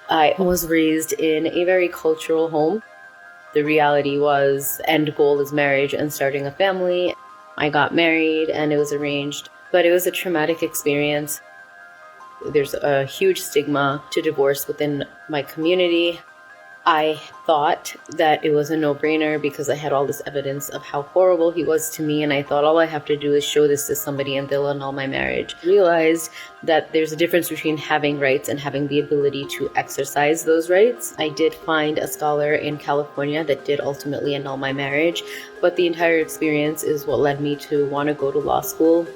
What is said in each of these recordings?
I was raised in a very cultural home. The reality was, end goal is marriage and starting a family. I got married and it was arranged, but it was a traumatic experience. There's a huge stigma to divorce within my community. I thought that it was a no-brainer because I had all this evidence of how horrible he was to me, and I thought all I have to do is show this to somebody and they'll annul my marriage. I realized that there's a difference between having rights and having the ability to exercise those rights. I did find a scholar in California that did ultimately annul my marriage, but the entire experience is what led me to want to go to law school.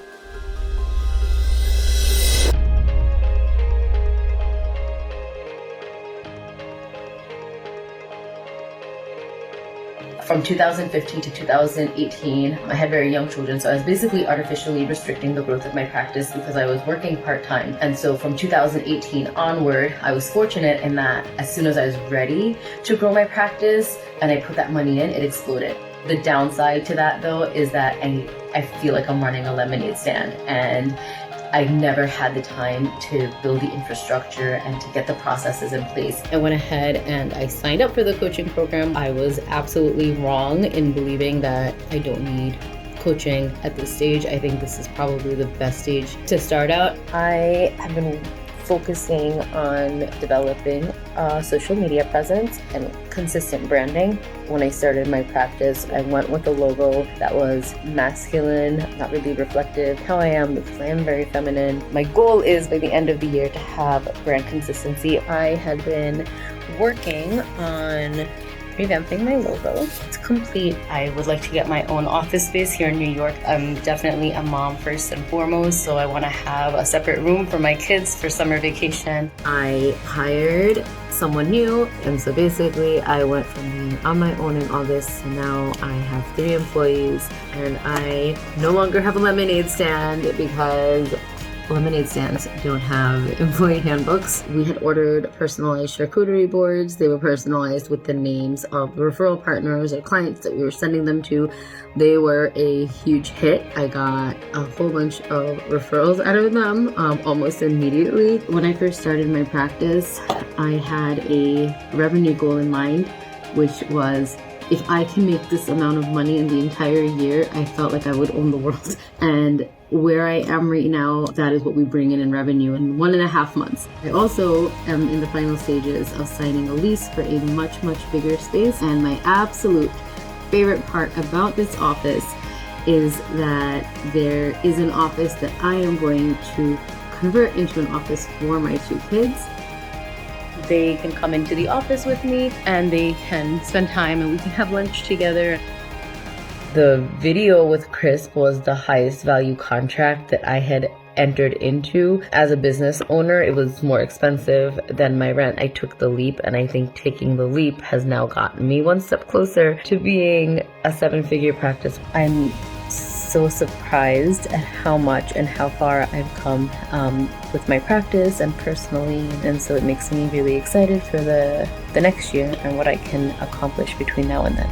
From 2015 to 2018, I had very young children, so I was basically artificially restricting the growth of my practice because I was working part-time. And so from 2018 onward, I was fortunate in that as soon as I was ready to grow my practice and I put that money in, it exploded. The downside to that, though, is that I feel like I'm running a lemonade stand, and I never had the time to build the infrastructure and to get the processes in place. I went ahead and I signed up for the coaching program. I was absolutely wrong in believing that I don't need coaching at this stage. I think this is probably the best stage to start out. I have been focusing on developing a social media presence and consistent branding. When I started my practice, I went with a logo that was masculine, not really reflective how I am because I am very feminine. My goal is by the end of the year to have brand consistency. I had been working on revamping my logo. It's complete. I would like to get my own office space here in New York. I'm definitely a mom first and foremost, so I want to have a separate room for my kids for summer vacation. I hired someone new, and so basically I went from being on my own in August to now I have 3 employees, and I no longer have a lemonade stand because lemonade stands don't have employee handbooks. We had ordered personalized charcuterie boards. They were personalized with the names of referral partners or clients that we were sending them to. They were a huge hit. I got a whole bunch of referrals out of them almost immediately. When I first started my practice, I had a revenue goal in mind, which was if I can make this amount of money in the entire year, I felt like I would own the world. And where I am right now, that is what we bring in revenue in 1.5 months. I also am in the final stages of signing a lease for a much, much bigger space. And my absolute favorite part about this office is that there is an office that I am going to convert into an office for my 2 kids. They can come into the office with me and they can spend time and we can have lunch together. The video with Chris was the highest value contract that I had entered into. As a business owner, it was more expensive than my rent. I took the leap, and I think taking the leap has now gotten me one step closer to being a 7-figure practice. I'm so surprised at how much and how far I've come with my practice and personally, and so it makes me really excited for the next year and what I can accomplish between now and then.